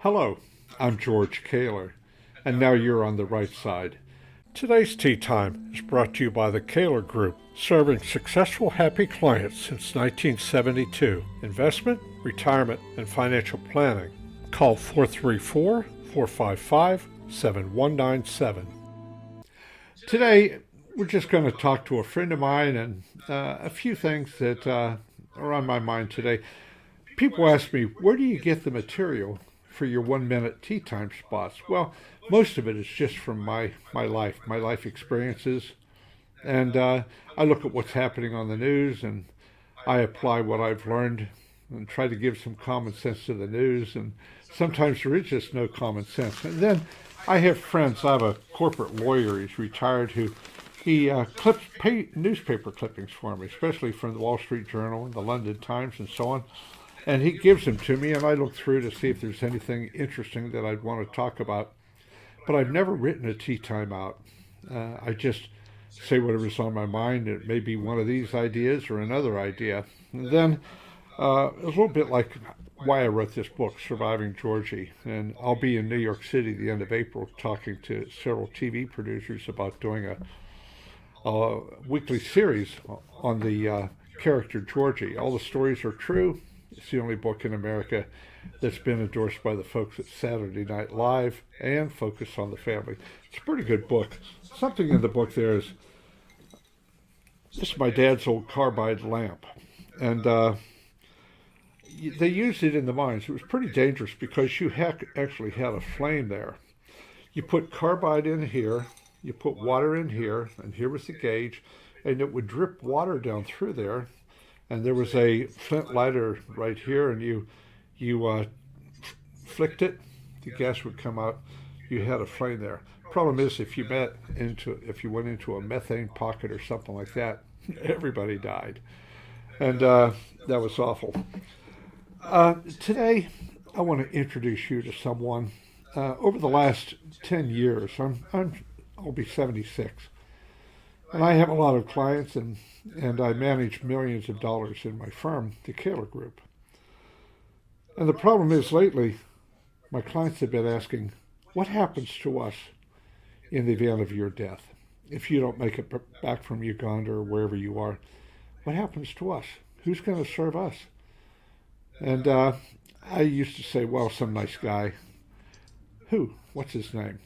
Hello, I'm George Caylor, and now you're on the right side. Today's Tea Time is brought to you by the Caylor Group, serving successful, happy clients since 1972. Investment, retirement, and financial planning. Call 434-455-7197. Today, we're just going to talk to a friend of mine and a few things that are on my mind today. People ask me, where do you get the material for your 1-minute tea time spots? Well, most of it is just from my life experiences. And I look at what's happening on the news and I apply what I've learned and try to give some common sense to the news. And sometimes there is just no common sense. And then I have friends. I have a corporate lawyer. He's retired he clips newspaper clippings for me, especially from the Wall Street Journal and the London Times and so on. And he gives them to me, and I look through to see if there's anything interesting that I'd want to talk about. But I've never written a tea time out. I just say whatever's on my mind. It may be one of these ideas or another idea. And then a little bit like why I wrote this book, Surviving Georgie. And I'll be in New York City the end of April talking to several TV producers about doing a weekly series on the character Georgie. All the stories are true. It's the only book in America that's been endorsed by the folks at Saturday Night Live and Focus on the Family. It's a pretty good book. Something in the book there is, this is my dad's old Carbide lamp. And they used it in the mines. It was pretty dangerous because you actually had a flame there. You put carbide in here, you put water in here, and here was the gauge, and it would drip water down through there. And there was a flint lighter right here, and you flicked it, the gas would come out. You had a flame there. Problem is, if you went into a methane pocket or something like that, everybody died, and that was awful. Today, I want to introduce you to someone. Over the last 10 years, I'll be 76. And I have a lot of clients, and I manage millions of dollars in my firm, the Caylor Group. And the problem is lately, my clients have been asking, what happens to us in the event of your death? If you don't make it back from Uganda or wherever you are, what happens to us? Who's going to serve us? And I used to say, well, some nice guy. Who? What's his name?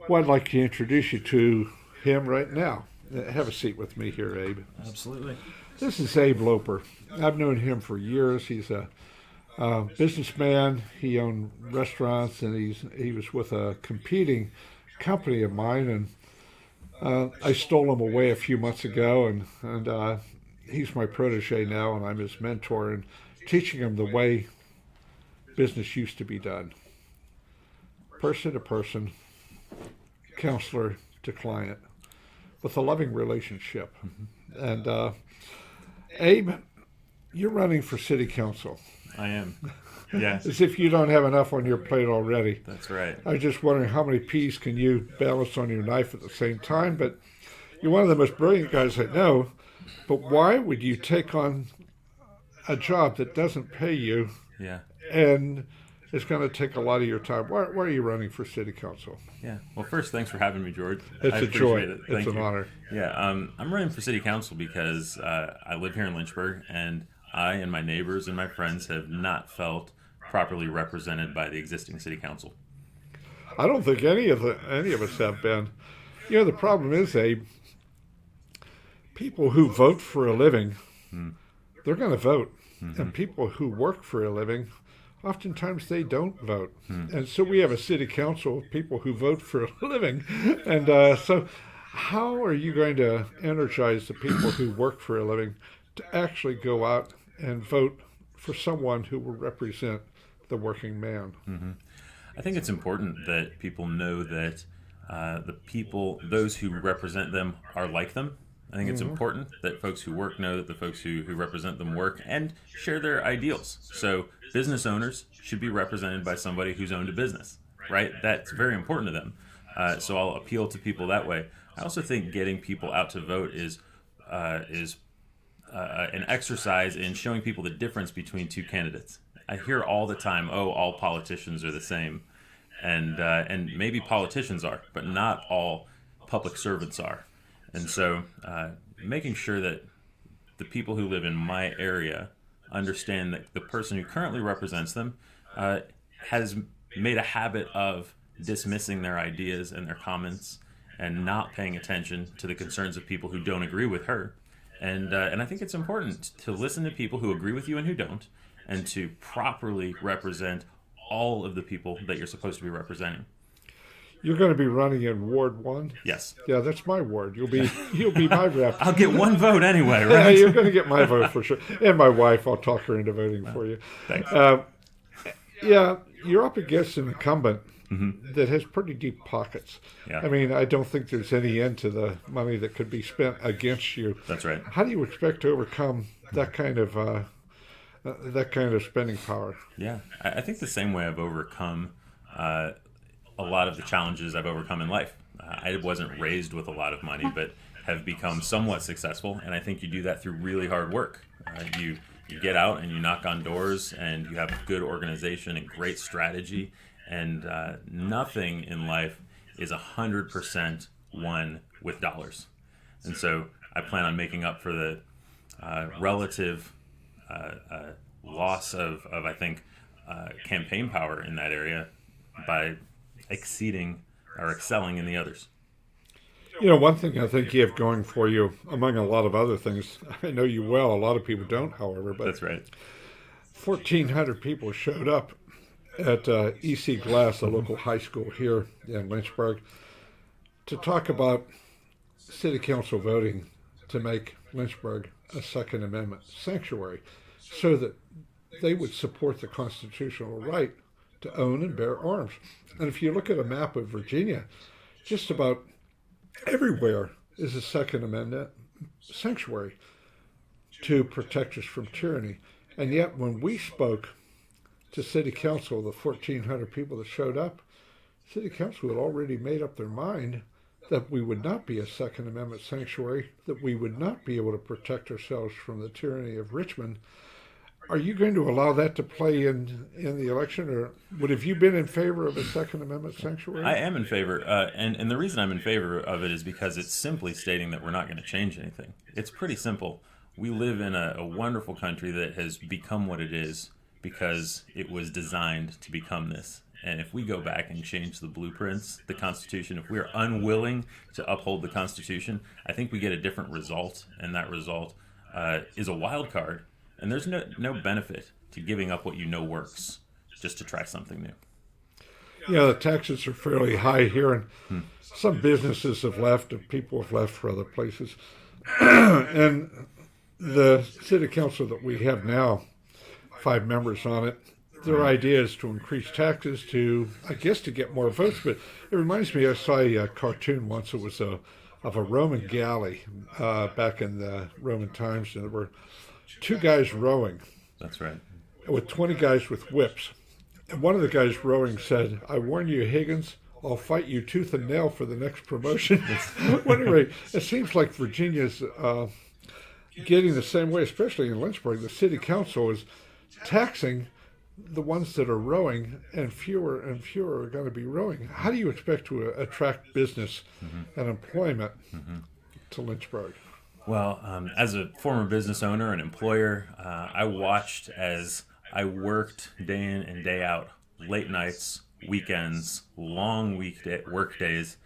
Well, I'd like to introduce you to him right now. Have a seat with me here, Abe. Absolutely. This is Abe Loper. I've known him for years. He's a businessman. He owned restaurants, and he was with a competing company of mine, and I stole him away a few months ago, and he's my protege now, and I'm his mentor, and teaching him the way business used to be done. Person to person, counselor to client, with a loving relationship. Mm-hmm. And Abe, you're running for city council. I am. Yeah. As if you don't have enough on your plate already. That's right. I was just wondering how many peas can you balance on your knife at the same time, but you're one of the most brilliant guys I know. But why would you take on a job that doesn't pay you? Yeah. And it's going to take a lot of your time. Why are you running for city council? Yeah. Well, first, thanks for having me, George. It's a joy. It's an honor. Yeah. I'm running for city council because I live here in Lynchburg, and I and my neighbors and my friends have not felt properly represented by the existing city council. I don't think any of us have been. You know, the problem is, Abe, people who vote for a living, they're going to vote. Mm-hmm. And people who work for a living, oftentimes they don't vote. And so we have a city council of people who vote for a living. And so how are you going to energize the people who work for a living to actually go out and vote for someone who will represent the working man? Mm-hmm. I think it's important that people know that those who represent them are like them. I think it's important that folks who work know that the folks who represent them work and share their ideals. So business owners should be represented by somebody who's owned a business, right? That's very important to them. So I'll appeal to people that way. I also think getting people out to vote is an exercise in showing people the difference between two candidates. I hear all the time, "Oh, all politicians are the same," and maybe politicians are, but not all public servants are. And so, making sure that the people who live in my area understand that the person who currently represents them has made a habit of dismissing their ideas and their comments and not paying attention to the concerns of people who don't agree with her. And I think it's important to listen to people who agree with you and who don't, and to properly represent all of the people that you're supposed to be representing. You're going to be running in Ward 1? Yes. Yeah, that's my ward. You'll be my rep. I'll get one vote anyway, right? Yeah, you're going to get my vote for sure. And my wife, I'll talk her into voting for you. Thanks. Yeah, you're up against an incumbent that has pretty deep pockets. Yeah. I mean, I don't think there's any end to the money that could be spent against you. That's right. How do you expect to overcome that kind of spending power? Yeah, I think the same way I've overcome a lot of the challenges I've overcome in life. I wasn't raised with a lot of money, but have become somewhat successful, and I think you do that through really hard work. You get out and you knock on doors, and you have good organization and great strategy, and nothing in life is 100% won with dollars. And so I plan on making up for the relative loss of I think, campaign power in that area by excelling in the others. You know, one thing I think you have going for you, among a lot of other things, I know you well, a lot of people don't, however, but That's right. 1,400 people showed up at EC Glass, a local high school here in Lynchburg, to talk about city council voting to make Lynchburg a Second Amendment sanctuary so that they would support the constitutional right to own and bear arms. And if you look at a map of Virginia, just about everywhere is a Second Amendment sanctuary to protect us from tyranny. And yet when we spoke to City Council, the 1,400 people that showed up, City Council had already made up their mind that we would not be a Second Amendment sanctuary, that we would not be able to protect ourselves from the tyranny of Richmond. Are you going to allow that to play in the election, or have you been in favor of a Second Amendment sanctuary? I am in favor, and the reason I'm in favor of it is because it's simply stating that we're not going to change anything. It's pretty simple. We live in a wonderful country that has become what it is because it was designed to become this. And if we go back and change the blueprints, the Constitution, if we're unwilling to uphold the Constitution, I think we get a different result, and that result is a wild card. And there's no benefit to giving up what you know works just to try something new. Yeah, the taxes are fairly high here, and some businesses have left, and people have left for other places. And the city council that we have now, 5 members on it, their idea is to increase taxes to, I guess, to get more votes. But it reminds me, I saw a cartoon once. It was of a Roman galley back in the Roman times, and there were 2 guys rowing. That's right. With 20 guys with whips. And one of the guys rowing said, "I warn you, Higgins, I'll fight you tooth and nail for the next promotion." At any rate, it seems like Virginia's getting the same way, especially in Lynchburg. The city council is taxing the ones that are rowing, and fewer are going to be rowing. How do you expect to attract business and employment to Lynchburg? Well, as a former business owner and employer, I watched as I worked day in and day out, late nights, weekends, long work days,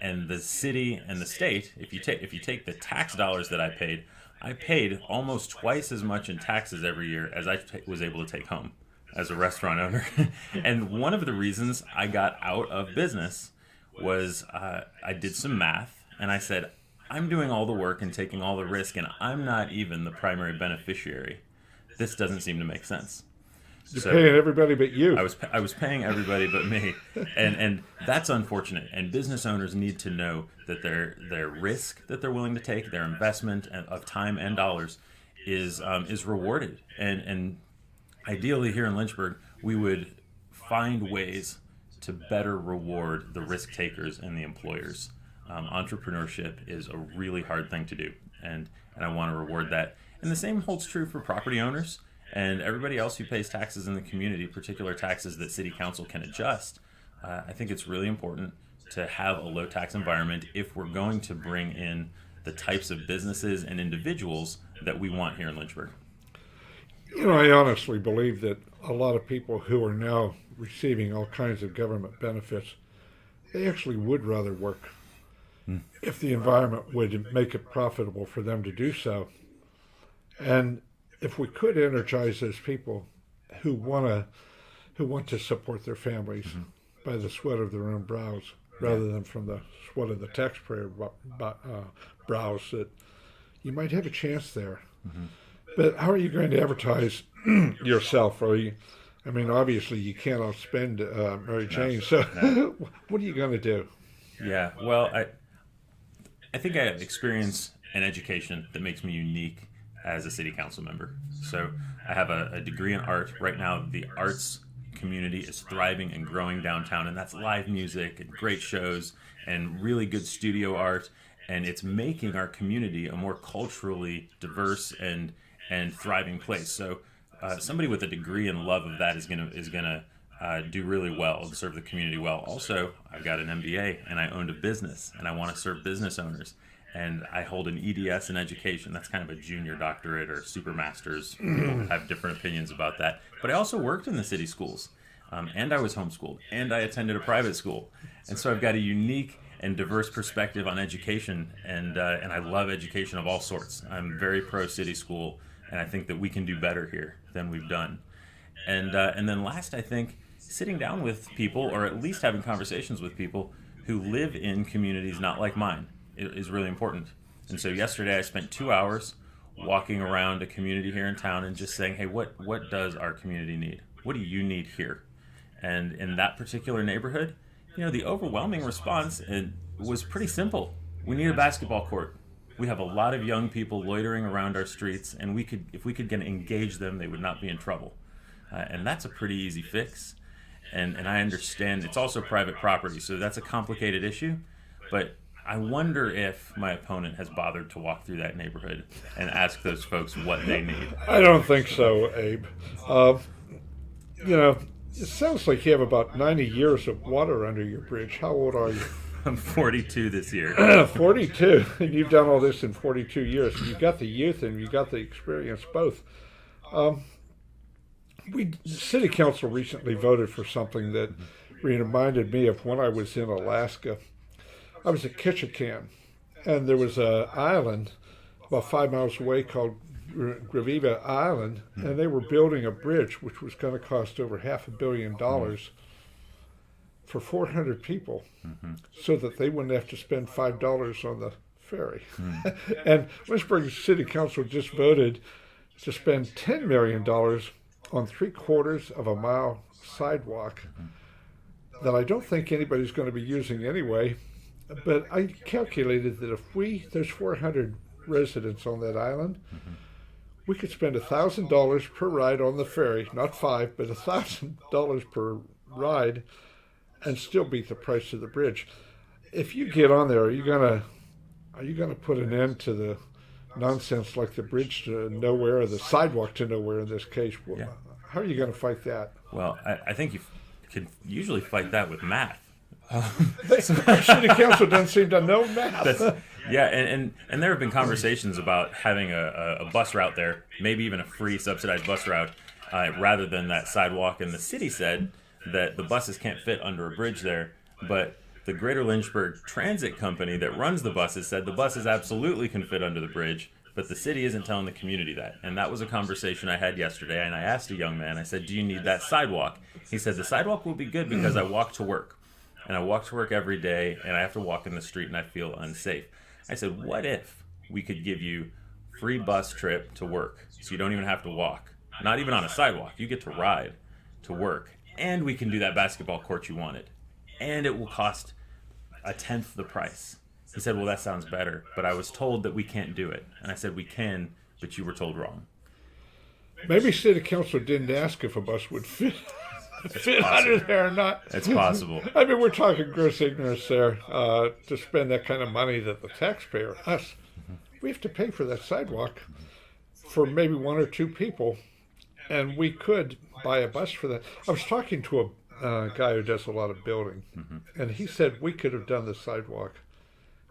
and the city and the state. If you take the tax dollars that I paid almost twice as much in taxes every year as I was able to take home as a restaurant owner. And one of the reasons I got out of business was I did some math, and I said, I'm doing all the work and taking all the risk, and I'm not even the primary beneficiary. This doesn't seem to make sense. You're paying everybody but you. I was paying everybody but me, and that's unfortunate. And business owners need to know that their risk that they're willing to take, their investment of time and dollars, is rewarded. And ideally, here in Lynchburg, we would find ways to better reward the risk takers and the employers. Entrepreneurship is a really hard thing to do, and and I want to reward that. And the same holds true for property owners and everybody else who pays taxes in the community, particular taxes that city council can adjust. I think it's really important to have a low tax environment if we're going to bring in the types of businesses and individuals that we want here in Lynchburg. I honestly believe that a lot of people who are now receiving all kinds of government benefits, they actually would rather work if the environment would make it profitable for them to do so. And if we could energize those people who want to support their families by the sweat of their own brows, rather than from the sweat of the taxpayer brows, that you might have a chance there. But how are you going to advertise yourself? Obviously you can't outspend Mary Jane, so what are you going to do? Yeah, well, I think I have experience and education that makes me unique as a city council member. So I have a degree in art. Right now, the arts community is thriving and growing downtown, and that's live music and great shows and really good studio art, and it's making our community a more culturally diverse and thriving place. So somebody with a degree and love of that is gonna do really well and serve the community well. Also, I've got an MBA and I owned a business and I want to serve business owners. And I hold an EDS in education. That's kind of a junior doctorate or super master's. People have different opinions about that. But I also worked in the city schools, and I was homeschooled, and I attended a private school. And so I've got a unique and diverse perspective on education, and I love education of all sorts. I'm very pro city school, and I think that we can do better here than we've done. And then last, I think sitting down with people, or at least having conversations with people who live in communities not like mine, is really important. And so yesterday I spent 2 hours walking around a community here in town and just saying, hey, what does our community need? What do you need here? And in that particular neighborhood, the overwhelming response was pretty simple. We need a basketball court. We have a lot of young people loitering around our streets, and if we could engage them, they would not be in trouble. And that's a pretty easy fix. And I understand it's also private property, so that's a complicated issue. But I wonder if my opponent has bothered to walk through that neighborhood and ask those folks what they need. I don't think so, Abe. It sounds like you have about 90 years of water under your bridge. How old are you? I'm 42 this year. 42. And you've done all this in 42 years. You've got the youth and you've got the experience both. City Council recently voted for something that reminded me of when I was in Alaska. I was at Ketchikan, and there was an island about 5 miles away called Graviva Island, and they were building a bridge which was going to cost over $500 million for 400 people, so that they wouldn't have to spend $5 on the ferry. And Lynchburg City Council just voted to spend $10 million on 3/4 of a mile sidewalk that I don't think anybody's going to be using anyway. But I calculated that if there's 400 residents on that island, we could spend $1,000 per ride on the ferry, not $5, but $1,000 per ride, and still beat the price of the bridge. If you get on there, are you gonna put an end to the nonsense like the bridge to nowhere, or the sidewalk to nowhere in this case? Yeah. How are you going to fight that? Well, I think you can usually fight that with math. The city council doesn't seem to know math. And there have been conversations about having a bus route there, maybe even a free subsidized bus route, rather than that sidewalk. And the city said that the buses can't fit under a bridge there, but the Greater Lynchburg Transit Company that runs the buses said the buses absolutely can fit under the bridge, but the city isn't telling the community that. And that was a conversation I had yesterday, and I asked a young man, I said, do you need that sidewalk? He said, the sidewalk will be good because I walk to work. And I walk to work every day, and I have to walk in the street, and I feel unsafe. I said, what if we could give you free bus trip to work so you don't even have to walk? Not even on a sidewalk. You get to ride to work. And we can do that basketball court you wanted. And it will cost 1/10 the price. He said, well, that sounds better, but I was told that we can't do it. And I said, we can, but you were told wrong. Maybe city council didn't ask if a bus would fit under there or not. It's possible. I mean, we're talking gross ignorance there, to spend that kind of money that the taxpayer, us, we have to pay for that sidewalk for maybe one or two people, and we could buy a bus for that. I was talking to a guy who does a lot of building, and he said we could have done the sidewalk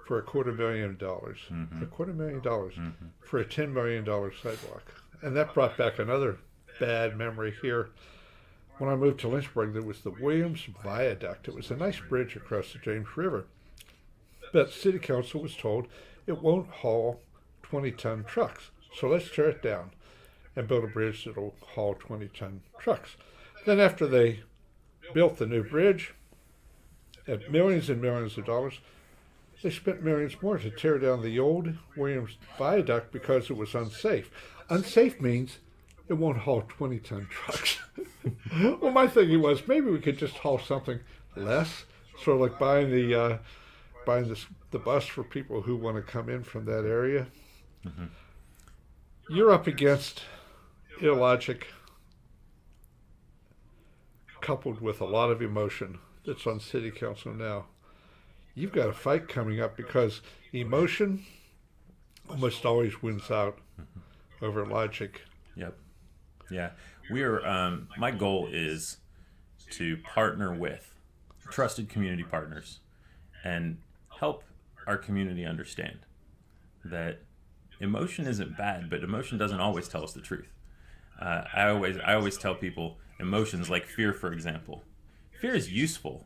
for $250,000, $250,000 for a $10 million sidewalk. And that brought back another bad memory here. When I moved to Lynchburg, there was the Williams Viaduct. It was a nice bridge across the James River. But City Council was told it won't haul 20-ton trucks. So let's tear it down and build a bridge that will haul 20-ton trucks. Then after they built the new bridge, at millions and millions of dollars, they spent millions more to tear down the old Williams Viaduct because it was unsafe. Unsafe means it won't haul 20-ton trucks. Well, my thinking was maybe we could just haul something less, sort of like buying the bus for people who want to come in from that area. You're up against illogic coupled with a lot of emotion that's on City Council now. You've got a fight coming up because emotion almost always wins out over logic. Yep. Yeah. We are. My goal is to partner with trusted community partners and help our community understand that emotion isn't bad, but emotion doesn't always tell us the truth. I always tell people emotions like fear, for example. Fear is useful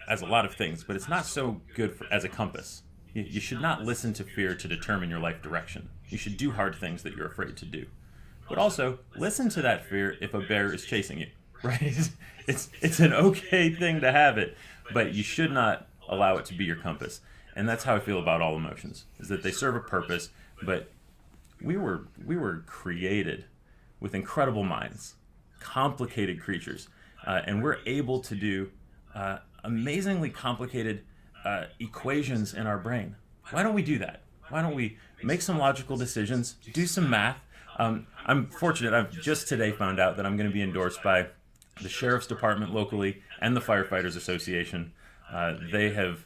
as a lot of things, but it's not so good as a compass. You should not listen to fear to determine your life direction. You should do hard things that you're afraid to do. But also, listen to that fear if a bear is chasing you, right? It's an okay thing to have it, but you should not allow it to be your compass. And that's how I feel about all emotions, is that they serve a purpose, but we were created with incredible minds, complicated creatures, and we're able to do amazingly complicated equations in our brain. Why don't we do that? Why don't we make some logical decisions, do some math? I'm fortunate. I've just today found out that I'm going to be endorsed by the Sheriff's Department locally and the Firefighters Association. They have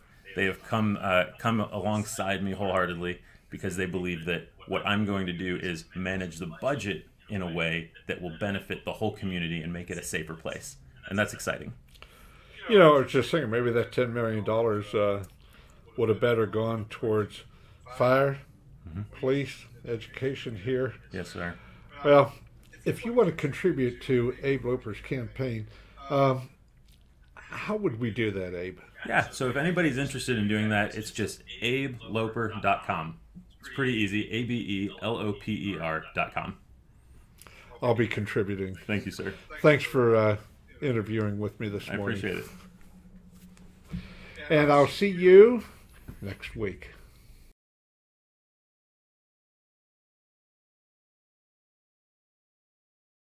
come alongside me wholeheartedly because they believe that what I'm going to do is manage the budget in a way that will benefit the whole community and make it a safer place. And that's exciting. You know, I was just thinking maybe that $10 million would have better gone towards fire, police, education here. Yes, sir. Well, if you want to contribute to Abe Loper's campaign, how would we do that, Abe? Yeah, so if anybody's interested in doing that, it's just abeloper.com. It's pretty easy, ABELOPER.com. I'll be contributing. Thank you, sir. Thanks for interviewing with me this morning. I appreciate it. And I'll see you next week.